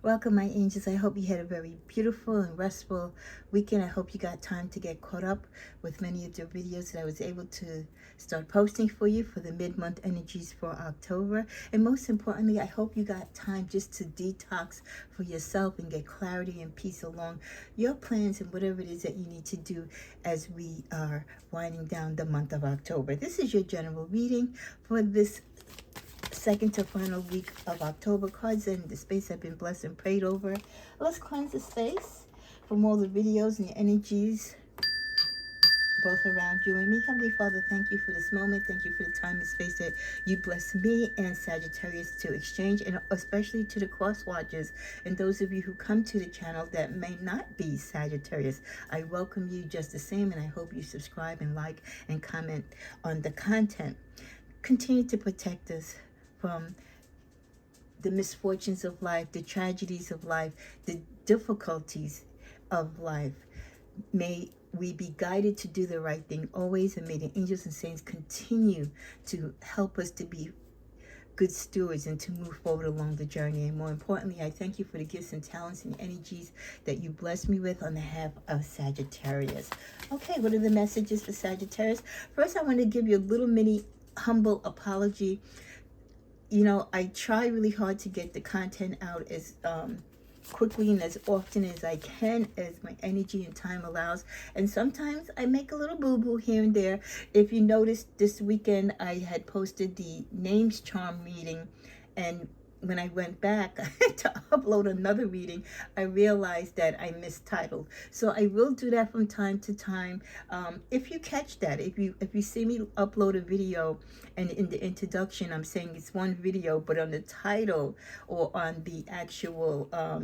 Welcome, my angels. I hope you had a very beautiful and restful weekend. I hope you got time to get caught up with many of the videos that I was able to start posting for you for the mid-month energies for October. And most importantly, I hope you got time just to detox for yourself and get clarity and peace along your plans and whatever it is that you need to do as we are winding down the month of October. This is your general reading for this second to final week of October. Cards in the space have been blessed and prayed over. Let's cleanse the space from all the videos and the energies both around you and me. Heavenly Father, thank you for this moment. Thank you for the time and space that you bless me and Sagittarius to exchange, and especially to the cross watchers and those of you who come to the channel that may not be Sagittarius. I welcome you just the same, and I hope you subscribe and like and comment on the content. Continue to protect us from the misfortunes of life, the tragedies of life, the difficulties of life. May we be guided to do the right thing always, and may the angels and saints continue to help us to be good stewards and to move forward along the journey. And more importantly, I thank you for the gifts and talents and energies that you bless me with on behalf of Sagittarius. Okay, what are the messages for Sagittarius? First, I want to give you a little mini humble apology. You know, I try really hard to get the content out as quickly and as often as I can, as my energy and time allows. And sometimes I make a little boo-boo here and there. If you noticed, this weekend I had posted the names charm reading, and when I went back to upload another reading, I realized that I mistitled. So I will do that from time to time. If you catch that, if you see me upload a video and in the introduction I'm saying it's one video, but on the title or on the actual what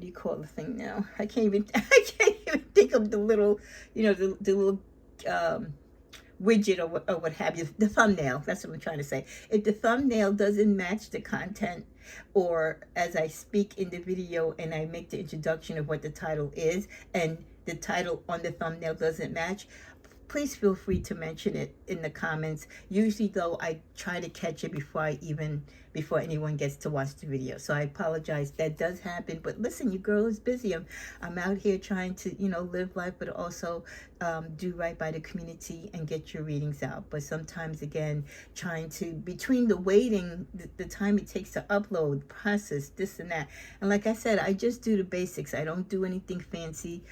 do you call the thing now? I can't even think of the little, you know, the little widget or what have you, the thumbnail. That's what I'm trying to say. If the thumbnail doesn't match the content, or as I speak in the video and I make the introduction of what the title is, and the title on the thumbnail doesn't match, please feel free to mention it in the comments. Usually though, I try to catch it before anyone gets to watch the video. So I apologize. That does happen. But listen, your girl is busy. I'm out here trying to, you know, live life, but also do right by the community and get your readings out. But sometimes, again, trying to, between the waiting, the time it takes to upload, process, this and that. And like I said, I just do the basics. I don't do anything fancy.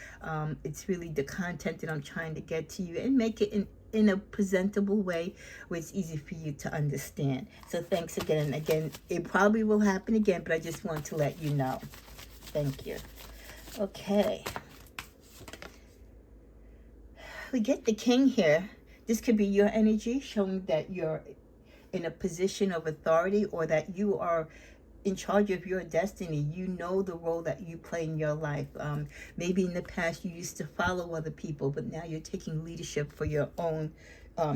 It's really the content that I'm trying to get to you and make it in a presentable way where it's easy for you to understand. So thanks again. And again, it probably will happen again, but I just want to let you know. Thank you. Okay. We get the king here. This could be your energy showing that you're in a position of authority, or that you are in charge of your destiny. You know the role that you play in your life. Maybe in the past you used to follow other people, but now you're taking leadership for your own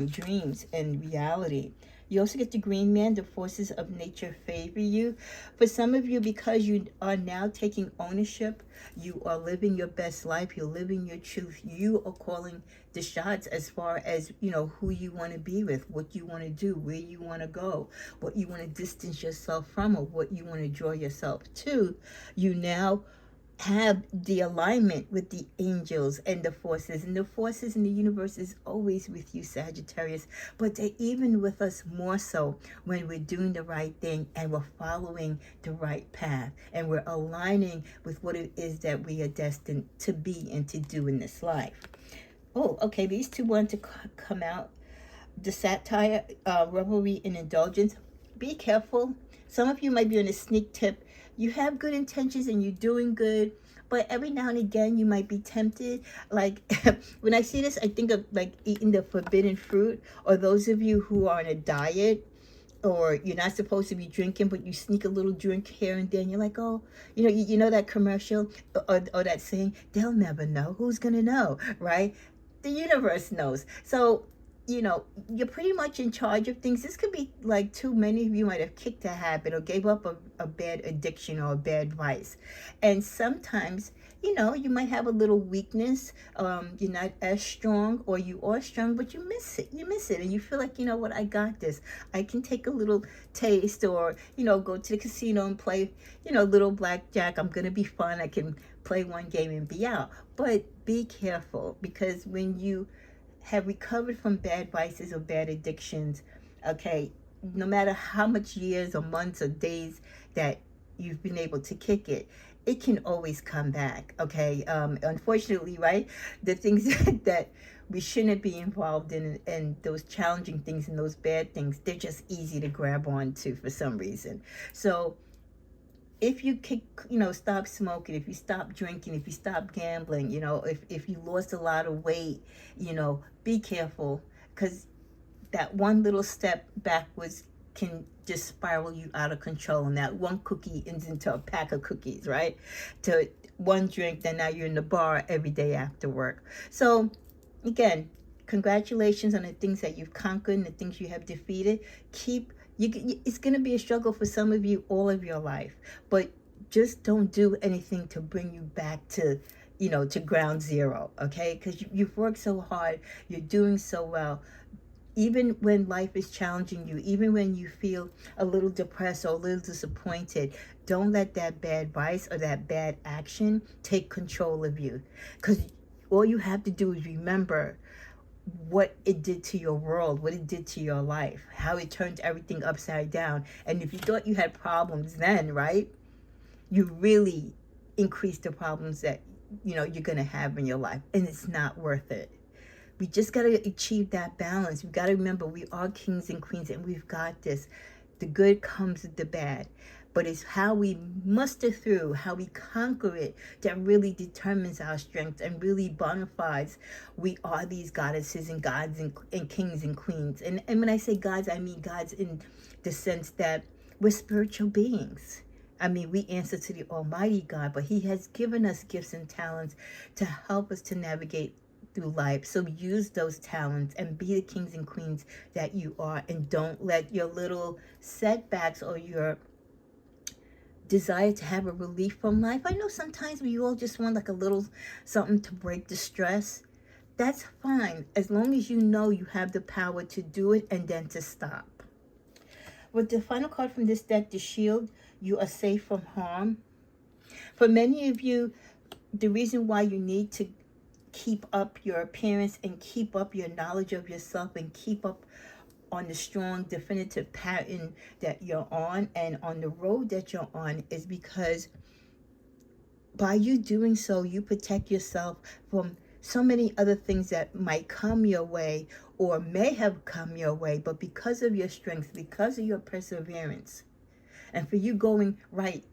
dreams and reality. You also get the green man. The forces of nature favor you. For some of you, because you are now taking ownership, you are living your best life. You're living your truth. You are calling the shots as far as, you know, who you want to be with, what you want to do, where you want to go, what you want to distance yourself from, or what you want to draw yourself to. You now have the alignment with the angels and the forces. And the forces in the universe is always with you, Sagittarius. But they're even with us more so when we're doing the right thing and we're following the right path. And we're aligning with what it is that we are destined to be and to do in this life. Oh, okay. These two want to come out. The satire, revelry, and indulgence. Be careful. Some of you might be on a sneak tip. You have good intentions and you're doing good, but every now and again you might be tempted. Like when I see this, I think of like eating the forbidden fruit, or those of you who are on a diet, or you're not supposed to be drinking, but you sneak a little drink here and then. You're like, oh, you know that commercial or that saying, they'll never know. Who's gonna know, right? The universe knows. So you know, you're pretty much in charge of things. This could be like too many of you might have kicked a habit or gave up a bad addiction or a bad vice. And sometimes, you know, you might have a little weakness. You're not as strong, or you are strong, but you miss it. You miss it. And you feel like, you know what, I got this. I can take a little taste, or, you know, go to the casino and play, you know, little blackjack. I'm going to be fun. I can play one game and be out. But be careful, because when you have recovered from bad vices or bad addictions, okay, no matter how much years or months or days that you've been able to kick it, it can always come back, okay? Unfortunately, right, the things that we shouldn't be involved in, and those challenging things and those bad things, they're just easy to grab onto for some reason. So if you kick, you know, stop smoking, if you stop drinking, if you stop gambling, you know, if you lost a lot of weight, you know, be careful, because that one little step backwards can just spiral you out of control. And that one cookie ends into a pack of cookies, right? To one drink, then now you're in the bar every day after work. So again, congratulations on the things that you've conquered and the things you have defeated. It's going to be a struggle for some of you all of your life, but just don't do anything to bring you back to, you know, to ground zero, okay? Because you've worked so hard, you're doing so well. Even when life is challenging you, even when you feel a little depressed or a little disappointed, don't let that bad vice or that bad action take control of you. Because all you have to do is remember what it did to your world, what it did to your life, how it turned everything upside down. And if you thought you had problems then, right, you really increased the problems that, you know, you're going to have in your life. And it's not worth it. We just got to achieve that balance. We've got to remember we are kings and queens, and we've got this. The good comes with the bad. But it's how we muster through, how we conquer it, that really determines our strength and really bona fides we are these goddesses and gods and kings and queens. And when I say gods, I mean gods in the sense that we're spiritual beings. I mean, we answer to the Almighty God, but He has given us gifts and talents to help us to navigate through life. So use those talents and be the kings and queens that you are, and don't let your little setbacks or your desire to have a relief from life. I know sometimes we all just want like a little something to break the stress. That's fine, as long as you know you have the power to do it and then to stop. With the final card from this deck, the Shield, you are safe from harm. For many of you, the reason why you need to keep up your appearance and keep up your knowledge of yourself and keep up on the strong definitive pattern that you're on and on the road that you're on is because by you doing so, you protect yourself from so many other things that might come your way or may have come your way, but because of your strength, because of your perseverance, and for you going right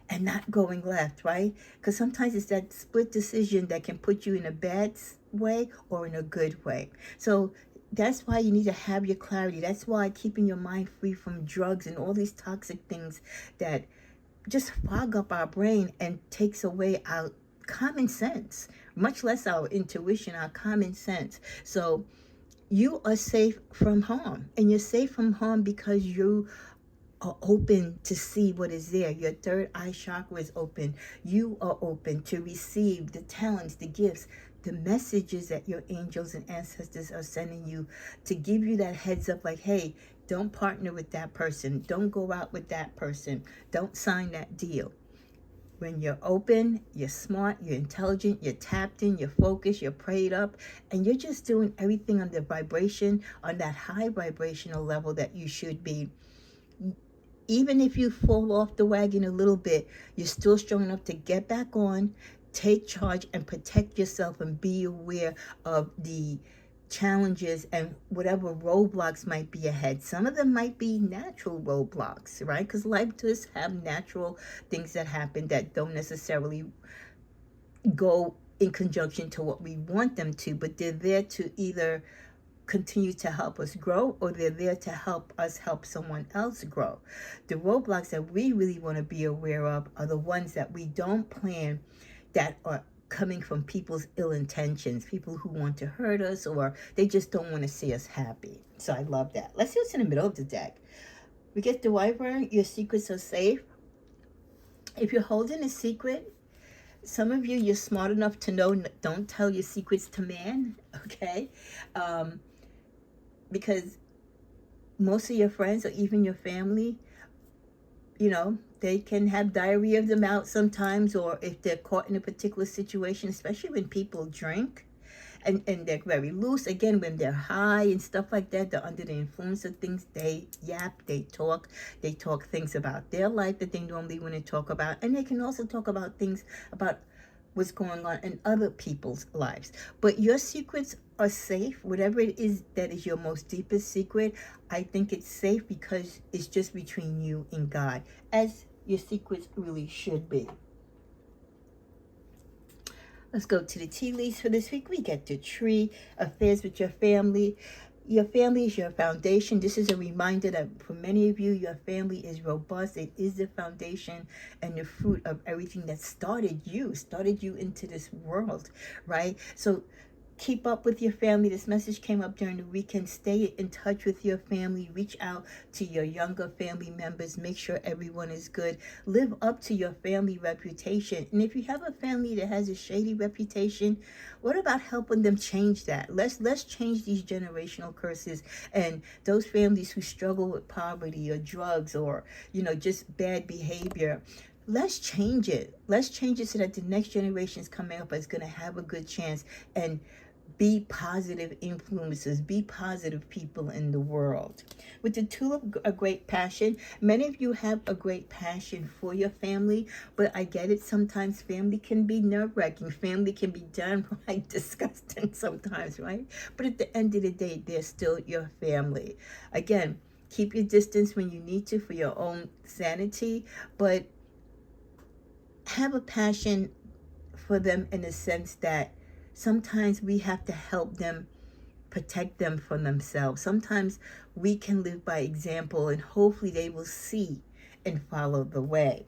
and not going left, right? Because sometimes it's that split decision that can put you in a bad way or in a good way. So that's why you need to have your clarity. That's why keeping your mind free from drugs and all these toxic things that just fog up our brain and takes away our common sense, much less our intuition, our common sense. So you are safe from harm, and you're safe from harm because you are open to see what is there. Your third eye chakra is open. You are open to receive the talents, the gifts, the messages that your angels and ancestors are sending you to give you that heads up like, hey, don't partner with that person. Don't go out with that person. Don't sign that deal. When you're open, you're smart, you're intelligent, you're tapped in, you're focused, you're prayed up, and you're just doing everything on the vibration, on that high vibrational level that you should be. Even if you fall off the wagon a little bit, you're still strong enough to get back on, take charge, and protect yourself, and be aware of the challenges and whatever roadblocks might be ahead. Some of them might be natural roadblocks, right? Because life does have natural things that happen that don't necessarily go in conjunction to what we want them to, but they're there to either continue to help us grow, or they're there to help us help someone else grow. The roadblocks that we really want to be aware of are the ones that we don't plan, that are coming from people's ill intentions, people who want to hurt us, or they just don't want to see us happy. So I love that. Let's see what's in the middle of the deck. We get the Wyvern. Your secrets are safe. If you're holding a secret, some of you, you're smart enough to know, don't tell your secrets to man, okay? Because most of your friends or even your family, you know, they can have diarrhea of the mouth sometimes, or if they're caught in a particular situation, especially when people drink and they're very loose. Again, when they're high and stuff like that, they're under the influence of things. They yap, they talk things about their life that they normally wouldn't talk about. And they can also talk about things about what's going on in other people's lives. But your secrets are safe. Whatever it is that is your most deepest secret, I think it's safe because it's just between you and God, as your secrets really should be. Let's go to the tea leaves for this week. We get the Tree, affairs with your family. Your family is your foundation. This is a reminder that for many of you, your family is robust. It is the foundation and the fruit of everything that started you into this world, right? So keep up with your family. This message came up during the weekend. Stay in touch with your family. Reach out to your younger family members. Make sure everyone is good. Live up to your family reputation. And if you have a family that has a shady reputation, what about helping them change that? Let's change these generational curses and those families who struggle with poverty or drugs or, you know, just bad behavior. Let's change it. Let's change it so that the next generations coming up is going to have a good chance and be positive influences, be positive people in the world. With the Tool of a Great Passion, many of you have a great passion for your family, but I get it. Sometimes family can be nerve-wracking. Family can be downright disgusting sometimes, right? But at the end of the day, they're still your family. Again, keep your distance when you need to for your own sanity, but have a passion for them in the sense that sometimes we have to help them, protect them from themselves. Sometimes we can live by example, and hopefully they will see and follow the way.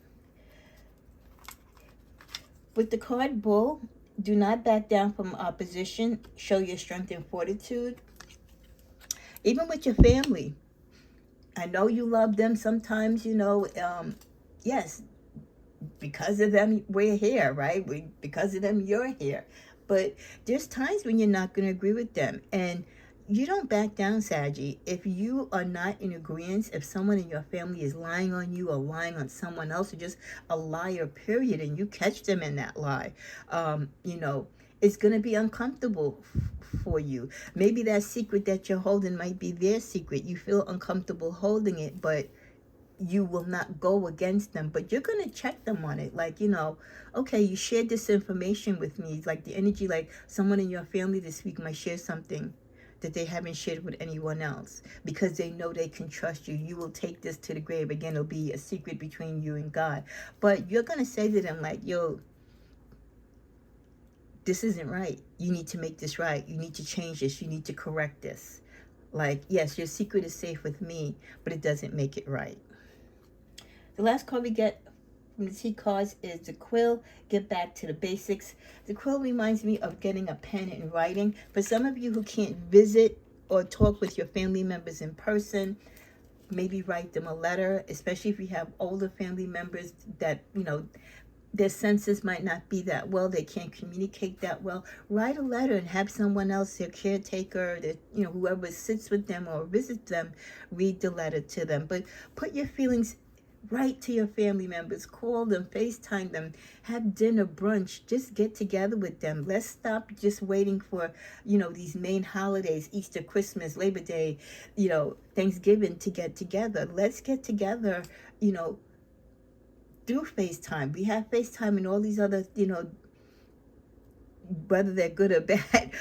With the card Bull, do not back down from opposition. Show your strength and fortitude. Even with your family, I know you love them. Sometimes, you know, yes, because of them, we're here, right? Because of them, you're here. But there's times when you're not going to agree with them. And you don't back down, Saggy. If you are not in agreement, if someone in your family is lying on you or lying on someone else, or just a liar, period, and you catch them in that lie, you know, it's going to be uncomfortable for you. Maybe that secret that you're holding might be their secret. You feel uncomfortable holding it, but you will not go against them, but you're going to check them on it. Like, you know, okay, you shared this information with me. Like the energy, like someone in your family this week might share something that they haven't shared with anyone else because they know they can trust you. You will take this to the grave. Again, it'll be a secret between you and God. But you're going to say to them like, yo, this isn't right. You need to make this right. You need to change this. You need to correct this. Like, yes, your secret is safe with me, but it doesn't make it right. The last card we get from the T cards is the Quill. Get back to the basics. The Quill reminds me of getting a pen and writing. For some of you who can't visit or talk with your family members in person, maybe write them a letter, especially if you have older family members that, you know, their senses might not be that well, they can't communicate that well. Write a letter and have someone else, their caretaker, that, you know, whoever sits with them or visits them, read the letter to them. But put your feelings right to your family members. Call them, FaceTime them, have dinner, brunch, just get together with them. Let's stop just waiting for, you know, these main holidays, Easter, Christmas, Labor Day, you know, Thanksgiving to get together. Let's get together, you know, through FaceTime. We have FaceTime and all these other, you know, whether they're good or bad,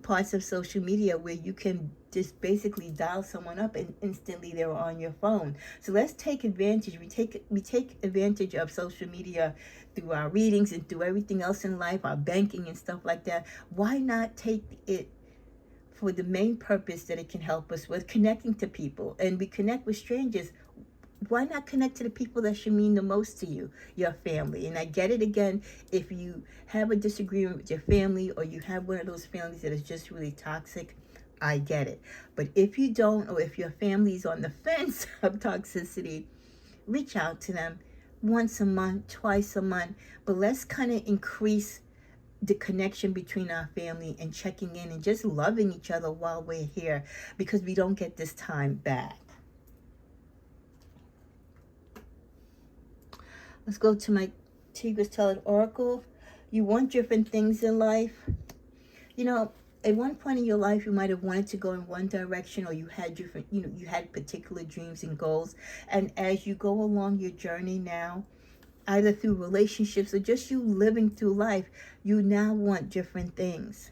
parts of social media where you can just basically dial someone up and instantly they're on your phone. So let's take advantage. We take advantage of social media through our readings and through everything else in life, our banking and stuff like that. Why not take it for the main purpose that it can help us with, connecting to people? And we connect with strangers. why not connect to the people that should mean the most to you, your family? And I get it again, if you have a disagreement with your family, or you have one of those families that is just really toxic, I get it. But if you don't, or if your family is on the fence of toxicity, reach out to them once a month, twice a month. But let's kind of increase the connection between our family, and checking in and just loving each other while we're here, because we don't get this time back. Let's go to my Tigris Talent Oracle. You want different things in life. You know, at one point in your life, you might have wanted to go in one direction, or you had different, you had particular dreams and goals. And as you go along your journey now, either through relationships or just you living through life, you now want different things.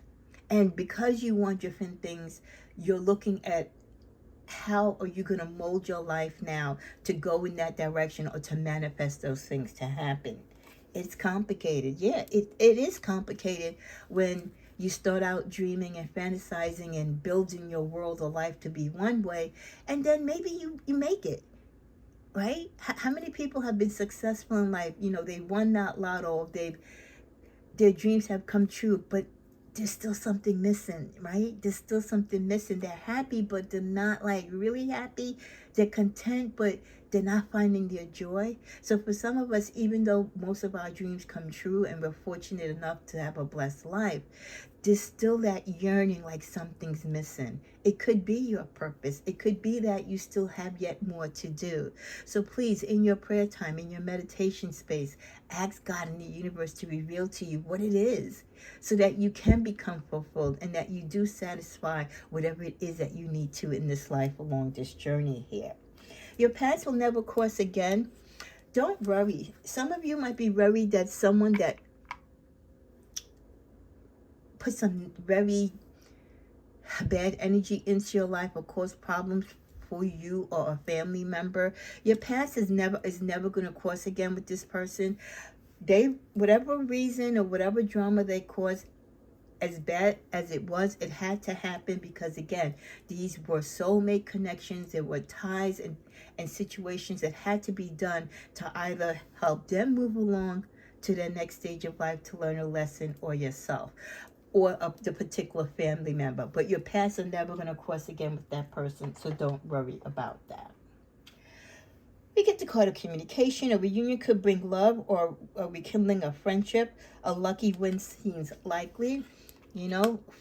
And because you want different things, you're looking at how are you going to mold your life now to go in that direction, or to manifest those things to happen. It's complicated. Yeah, it is complicated when you start out dreaming and fantasizing and building your world or life to be one way, and then maybe you make it. Right? How many people have been successful in life? They won that lotto, their dreams have come true, but there's still something missing, right? There's still something missing. They're happy, but they're not like really happy. They're content, but they're not finding their joy. So for some of us, even though most of our dreams come true and we're fortunate enough to have a blessed life, there's still that yearning, like something's missing. It could be your purpose. It could be that you still have yet more to do. So please, in your prayer time, in your meditation space, ask God and the universe to reveal to you what it is, so that you can become fulfilled, and that you do satisfy whatever it is that you need to in this life along this journey here. Your paths will never cross again. Don't worry. Some of you might be worried that someone that put some very bad energy into your life or cause problems for you or a family member. Your past is never going to cross again with this person. They, whatever reason or whatever drama they caused, as bad as it was, it had to happen, because again, these were soulmate connections. There were ties and situations that had to be done to either help them move along to their next stage of life, to learn a lesson, or yourself, or the particular family member. But your paths are never going to cross again with that person, so don't worry about that. We get the card of communication. A reunion could bring love or a rekindling of friendship. A lucky win seems likely.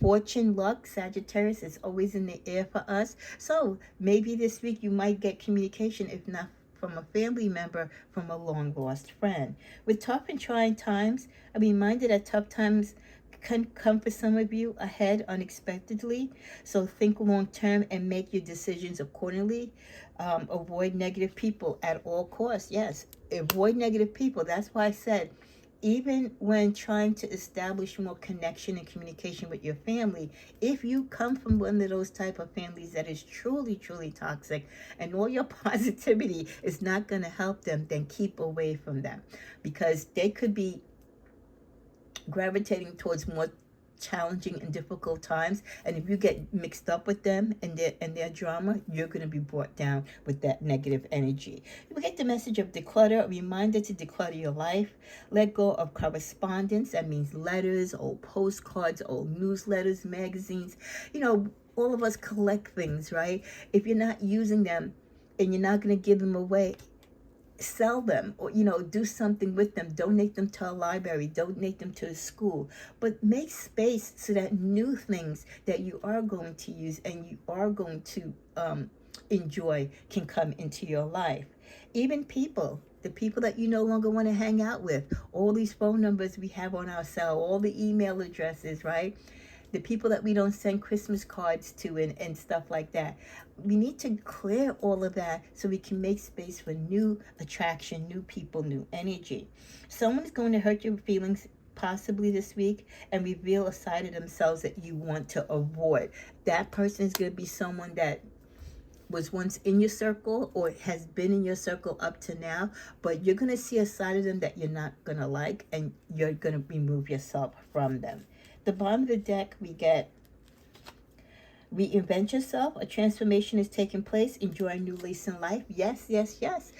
Fortune, luck, Sagittarius is always in the air for us. So maybe this week you might get communication, if not from a family member, from a long lost friend. With tough and trying times, a reminder that tough times can come for some of you ahead unexpectedly. So think long term and make your decisions accordingly. Avoid negative people at all costs. Yes, avoid negative people. That's why I said, even when trying to establish more connection and communication with your family, if you come from one of those type of families that is truly, truly toxic, and all your positivity is not going to help them, then keep away from them, because they could be gravitating towards more challenging and difficult times, and if you get mixed up with them and their drama, you're going to be brought down with that negative energy. You get the message of declutter, a reminder to declutter your life. Let go of correspondence. That means letters, old postcards, old newsletters, magazines. All of us collect things, right? If you're not using them and you're not going to give them away, sell them, or do something with them. Donate them to a library, donate them to a school, but make space so that new things that you are going to use and you are going to enjoy can come into your life. Even the people that you no longer want to hang out with, all these phone numbers we have on our cell, all the email addresses, right? The people that we don't send Christmas cards to and stuff like that. We need to clear all of that so we can make space for new attraction, new people, new energy. Someone is going to hurt your feelings possibly this week and reveal a side of themselves that you want to avoid. That person is going to be someone that was once in your circle or has been in your circle up to now, but you're going to see a side of them that you're not going to like, and you're going to remove yourself from them. The bottom of the deck, we get Reinvent yourself. A transformation is taking place. Enjoy a new lease in life. Yes, yes, yes.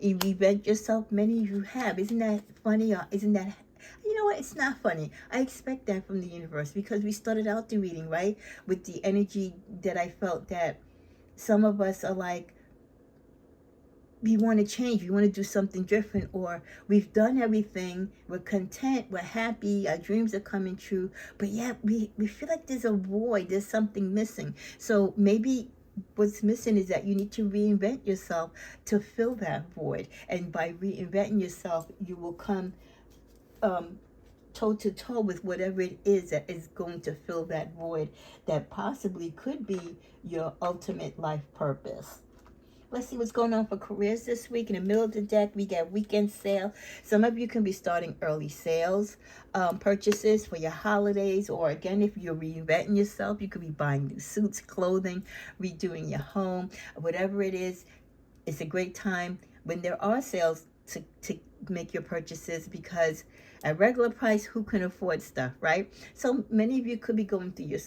You reinvent yourself. Many of you have. Isn't that funny? Or isn't that, you know what? It's not funny. I expect that from the universe because we started out the reading, right? With the energy that I felt that some of us are like, we want to change, we want to do something different, or we've done everything, we're content, we're happy, our dreams are coming true, but yet we feel like there's a void, there's something missing. So maybe what's missing is that you need to reinvent yourself to fill that void. And by reinventing yourself, you will come toe to toe with whatever it is that is going to fill that void that possibly could be your ultimate life purpose. Let's see what's going on for careers this week. In the middle of the deck, we got weekend sale. Some of you can be starting early sales, purchases for your holidays. Or again, if you're reinventing yourself, you could be buying new suits, clothing, redoing your home. Whatever it is, it's a great time when there are sales to make your purchases, because at regular price, who can afford stuff, right? So many of you could be going through your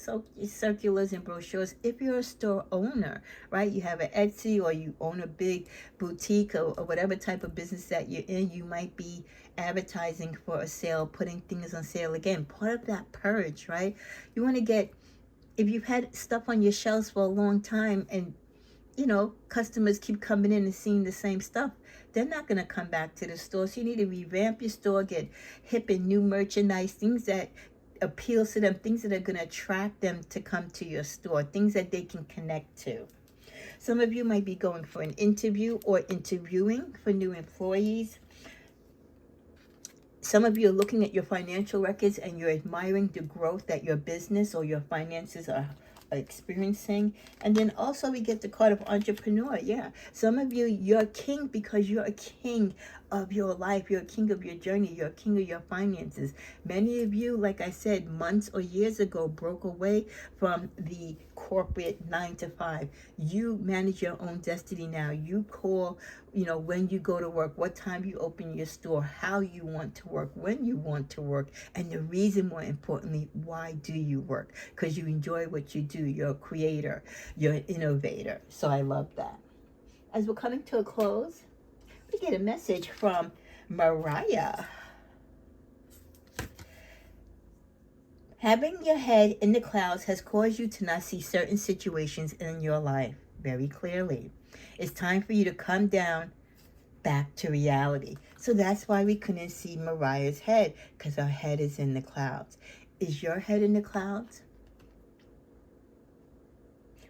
circulars and brochures. If you're a store owner, right, you have an Etsy or you own a big boutique or whatever type of business that you're in, you might be advertising for a sale, putting things on sale. Again, part of that purge, right? You want to get, if you've had stuff on your shelves for a long time and customers keep coming in and seeing the same stuff, they're not going to come back to the store. So you need to revamp your store, get hip and new merchandise, things that appeals to them, things that are going to attract them to come to your store, things that they can connect to. Some of you might be going for an interview or interviewing for new employees. Some of you are looking at your financial records and you're admiring the growth that your business or your finances are experiencing. And then also we get the card of entrepreneur. Yeah, some of you, you're a king because you're a king of your life, you're a king of your journey, you're a king of your finances. Many of you, like I said, months or years ago broke away from the corporate 9 to 5. You manage your own destiny now. You call, when you go to work, what time you open your store, how you want to work, when you want to work, and the reason, more importantly, why do you work? Because you enjoy what you do. You're a creator, you're an innovator. So I love that. As we're coming to a close, we get a message from Mariah. Having your head in the clouds has caused you to not see certain situations in your life very clearly. It's time for you to come down back to reality. So that's why we couldn't see Mariah's head, because her head is in the clouds. Is your head in the clouds?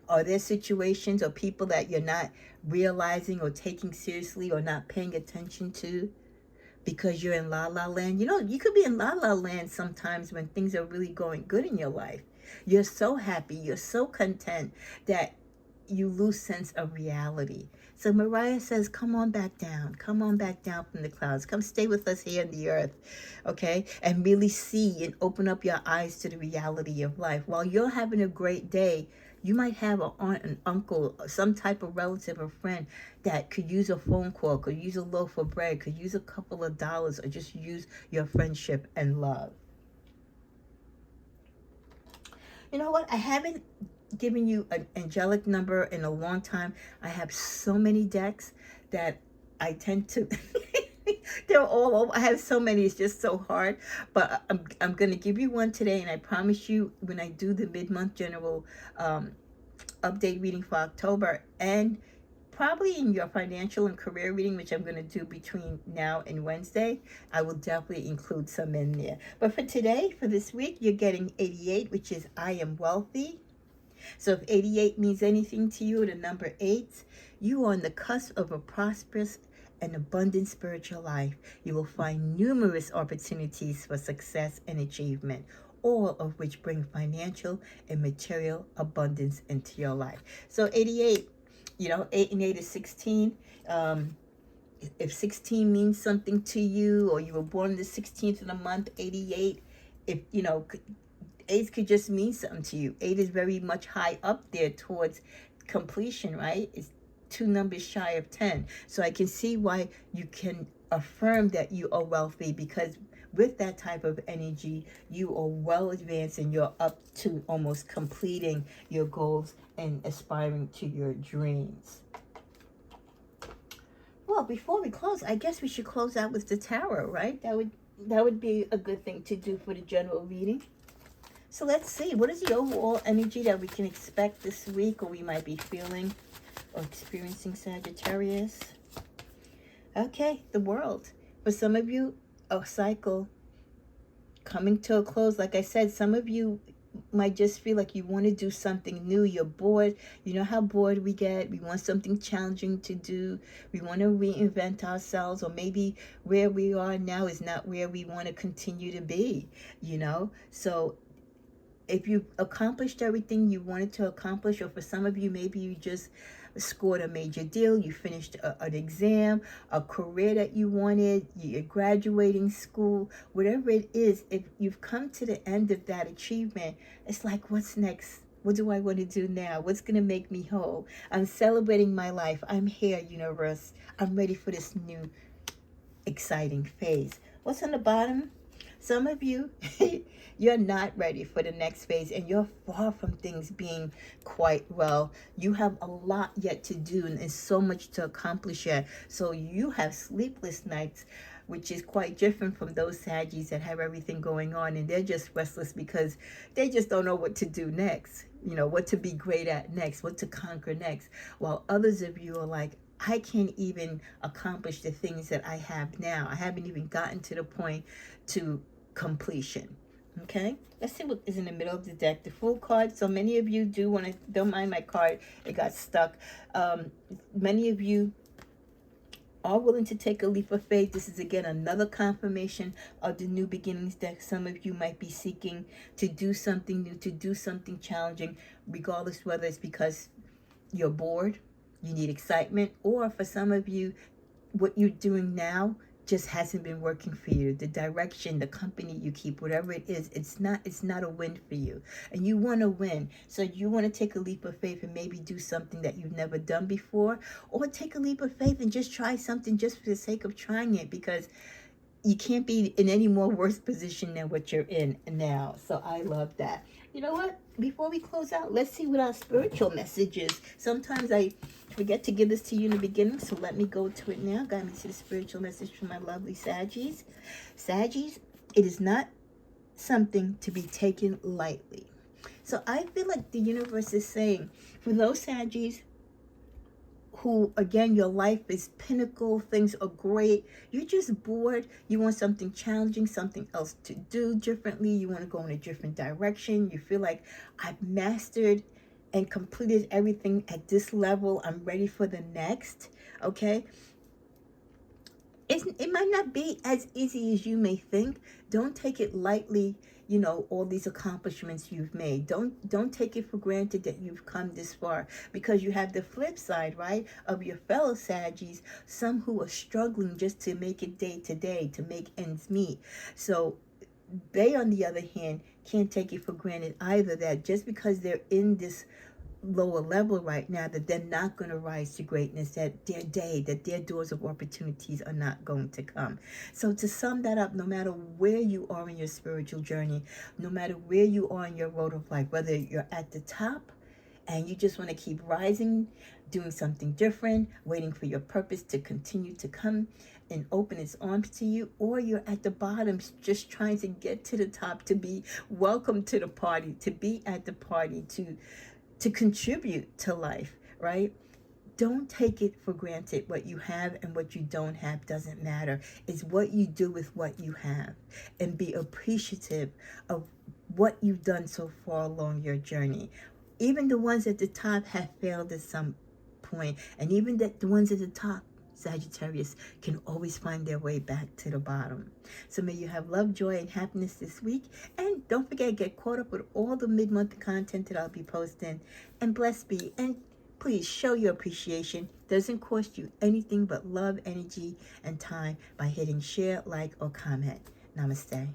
Are there situations or people that you're not realizing or taking seriously or not paying attention to because you're in la la land? You could be in la la land sometimes when things are really going good in your life. You're so happy, you're so content that you lose sense of reality. So Mariah says, come on back down. Come on back down from the clouds. Come stay with us here on the earth, okay? And really see and open up your eyes to the reality of life. While you're having a great day, you might have an aunt, an uncle, some type of relative or friend that could use a phone call, could use a loaf of bread, could use a couple of dollars, or just use your friendship and love. You know what? I haven't given you an angelic number in a long time. I have so many decks that I tend to they're all over. I have so many, it's just so hard, but I'm going to give you one today, and I promise you when I do the mid-month general update reading for October, and probably in your financial and career reading, which I'm going to do between now and Wednesday, I will definitely include some in there. But for today, for this week, you're getting 88, which is I am wealthy. So if 88 means anything to you, the number 8, you are on the cusp of a prosperous and abundant spiritual life. You will find numerous opportunities for success and achievement, all of which bring financial and material abundance into your life. So 88, 8 and 8 is 16. If 16 means something to you, or you were born the 16th of the month, 88, if, 8 could just mean something to you. 8 is very much high up there towards completion, right? It's 2 numbers shy of 10. So I can see why you can affirm that you are wealthy, because with that type of energy, you are well advanced and you're up to almost completing your goals and aspiring to your dreams. Well, before we close, I guess we should close out with the tarot, right? That would be a good thing to do for the general reading. So let's see, what is the overall energy that we can expect this week, or we might be feeling or experiencing, Sagittarius? Okay, the World. For some of you, a cycle coming to a close. Like I said, some of you might just feel like you want to do something new. You're bored. You know how bored we get. We want something challenging to do. We want to reinvent ourselves, or maybe where we are now is not where we want to continue to be, you know? So if you've accomplished everything you wanted to accomplish, or for some of you, maybe you just scored a major deal, you finished an exam, a career that you wanted, you're graduating school, whatever it is, if you've come to the end of that achievement, it's like, what's next? What do I want to do now? What's going to make me whole? I'm celebrating my life. I'm here, universe. I'm ready for this new exciting phase. What's on the bottom? Some of you, you're not ready for the next phase, and you're far from things being quite well. You have a lot yet to do, and there's so much to accomplish yet. So you have sleepless nights, which is quite different from those Saggies that have everything going on, and they're just restless because they just don't know what to do next. You know, what to be great at next, what to conquer next. While others of you are like, I can't even accomplish the things that I have now. I haven't even gotten to the point to completion. Okay, let's see what is in the middle of the deck. The Fool card. So many of you don't mind my card, it got stuck. Many of you are willing to take a leap of faith. This is again another confirmation of the new beginnings that some of you might be seeking, to do something new, to do something challenging, regardless whether it's because you're bored, you need excitement, or for some of you, what you're doing now just hasn't been working for you. The direction, the company you keep, whatever it is, it's not a win for you. And you want to win. So you want to take a leap of faith and maybe do something that you've never done before, or take a leap of faith and just try something just for the sake of trying it, because you can't be in any more worse position than what you're in now. So I love that. You know what? Before we close out, let's see what our spiritual message is. Sometimes I forget to give this to you in the beginning, so let me go to it now. Got me to the spiritual message from my lovely Saggies. Saggies, it is not something to be taken lightly. So I feel like the universe is saying, for those Saggies who, again, your life is pinnacle, things are great, you're just bored, you want something challenging, something else to do differently, you want to go in a different direction, you feel like, I've mastered and completed everything at this level, I'm ready for the next. Okay, it might not be as easy as you may think. Don't take it lightly, you know, all these accomplishments you've made. Don't take it for granted that you've come this far, because you have the flip side, right, of your fellow Saggies, some who are struggling just to make it day to day, to make ends meet. So they, on the other hand, can't take it for granted either, that just because they're in this lower level right now, that they're not going to rise to greatness, that their doors of opportunities are not going to come. So to sum that up, no matter where you are in your spiritual journey, no matter where you are in your road of life, whether you're at the top and you just want to keep rising, doing something different, waiting for your purpose to continue to come and open its arms to you, or you're at the bottom just trying to get to the top, to be welcome to the party, to be at the party, to contribute to life, right? Don't take it for granted. What you have and what you don't have doesn't matter. It's what you do with what you have, and be appreciative of what you've done so far along your journey. Even the ones at the top have failed at some point, and even the ones at the top, Sagittarius, can always find their way back to the bottom. So may you have love, joy, and happiness this week. And don't forget, get caught up with all the mid-month content that I'll be posting. And blessed be. And please show your appreciation. Doesn't cost you anything but love, energy, and time by hitting share, like, or comment. Namaste.